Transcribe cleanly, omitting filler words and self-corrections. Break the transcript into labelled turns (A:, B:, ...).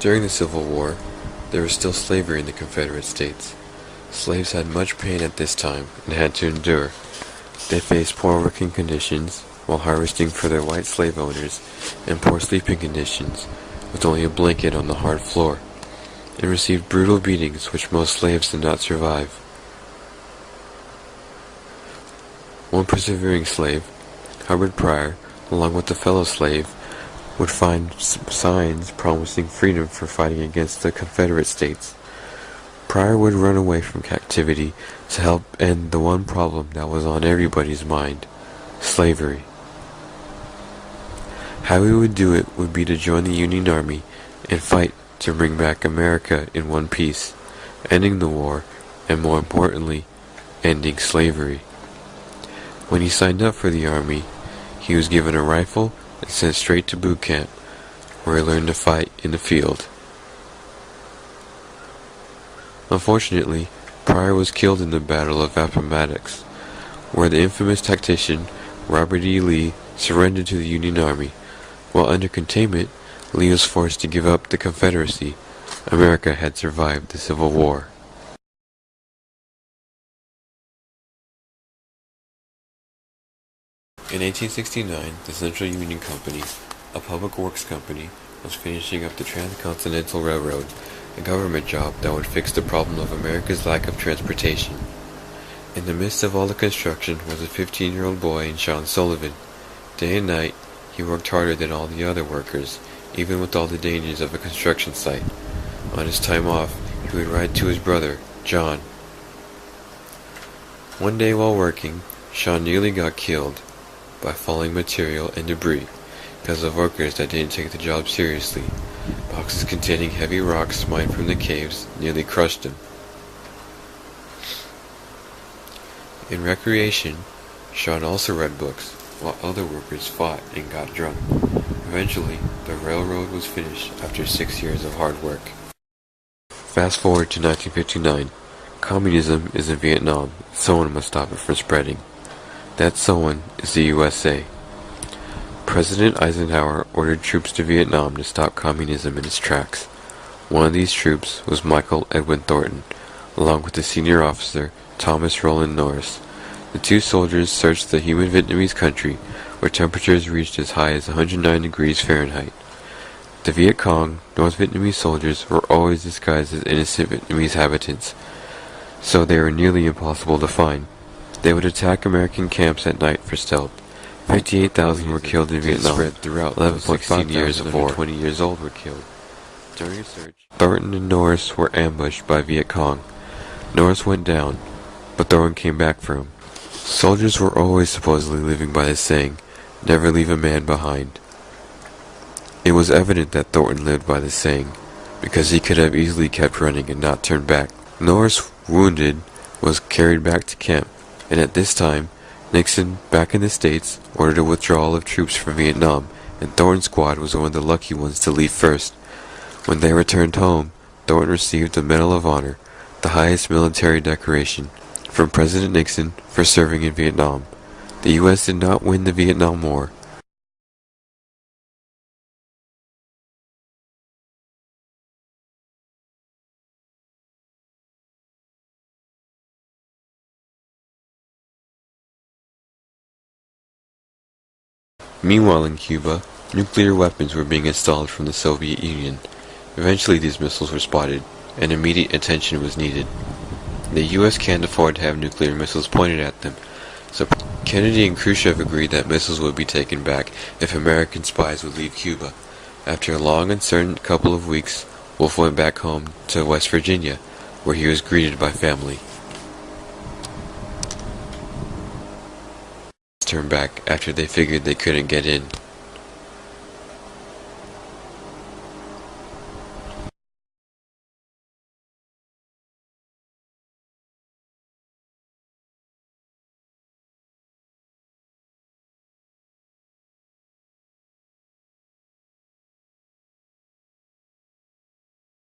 A: During the Civil War, there was still slavery in the Confederate States. Slaves had much pain at this time and had to endure. They faced poor working conditions while harvesting for their white slave owners and poor sleeping conditions with only a blanket on the hard floor, and received brutal beatings which most slaves did not survive. One persevering slave, Hubbard Pryor, along with a fellow slave, would find signs promising freedom for fighting against the Confederate States. Pryor would run away from captivity to help end the one problem that was on everybody's mind: slavery. How he would do it would be to join the Union Army and fight to bring back America in one piece, ending the war, and more importantly, ending slavery. When he signed up for the Army, he was given a rifle and sent straight to boot camp, where he learned to fight in the field. Unfortunately, Pryor was killed in the Battle of Appomattox, where the infamous tactician Robert E. Lee surrendered to the Union Army. While under containment, Lee was forced to give up the Confederacy. America had survived the Civil War. In 1869, the Central Union Company, a public works company, was finishing up the Transcontinental Railroad, a government job that would fix the problem of America's lack of transportation. In the midst of all the construction was a 15-year-old boy named Sean Sullivan. Day and night, he worked harder than all the other workers, even with all the dangers of a construction site. On his time off, he would ride to his brother, John. One day while working, Sean nearly got killed by falling material and debris because of workers that didn't take the job seriously. Boxes containing heavy rocks mined from the caves nearly crushed him. In recreation, Sean also read books, while other workers fought and got drunk. Eventually, the railroad was finished after 6 years of hard work. Fast forward to 1959. Communism is in Vietnam. Someone must stop it from spreading. That someone is the USA. President Eisenhower ordered troops to Vietnam to stop communism in its tracks. One of these troops was Michael Edwin Thornton, along with the senior officer Thomas Roland Norris. The two soldiers searched the humid Vietnamese country, where temperatures reached as high as 109 degrees Fahrenheit. The Viet Cong, North Vietnamese soldiers, were always disguised as innocent Vietnamese inhabitants, so they were nearly impossible to find. They would attack American camps at night for stealth. 58,000 were killed in Vietnam. Spread throughout 11.5 years of war. 20 years old were killed. During a search, Thornton and Norris were ambushed by Viet Cong. Norris went down, but Thornton came back for him. Soldiers were always supposedly living by the saying, "Never leave a man behind." It was evident that Thornton lived by the saying, because he could have easily kept running and not turned back. Norris, wounded, was carried back to camp, and at this time, Nixon, back in the States, ordered a withdrawal of troops from Vietnam, and Thornton's squad was one of the lucky ones to leave first. When they returned home, Thornton received the Medal of Honor, the highest military decoration, from President Nixon for serving in Vietnam. The U.S. did not win the Vietnam War. Meanwhile in Cuba, nuclear weapons were being installed from the Soviet Union. Eventually these missiles were spotted, and immediate attention was needed. The U.S. can't afford to have nuclear missiles pointed at them, so Kennedy and Khrushchev agreed that missiles would be taken back if American spies would leave Cuba. After a long uncertain couple of weeks, Wolf went back home to West Virginia, where he was greeted by family. Turned back after they figured they couldn't get in.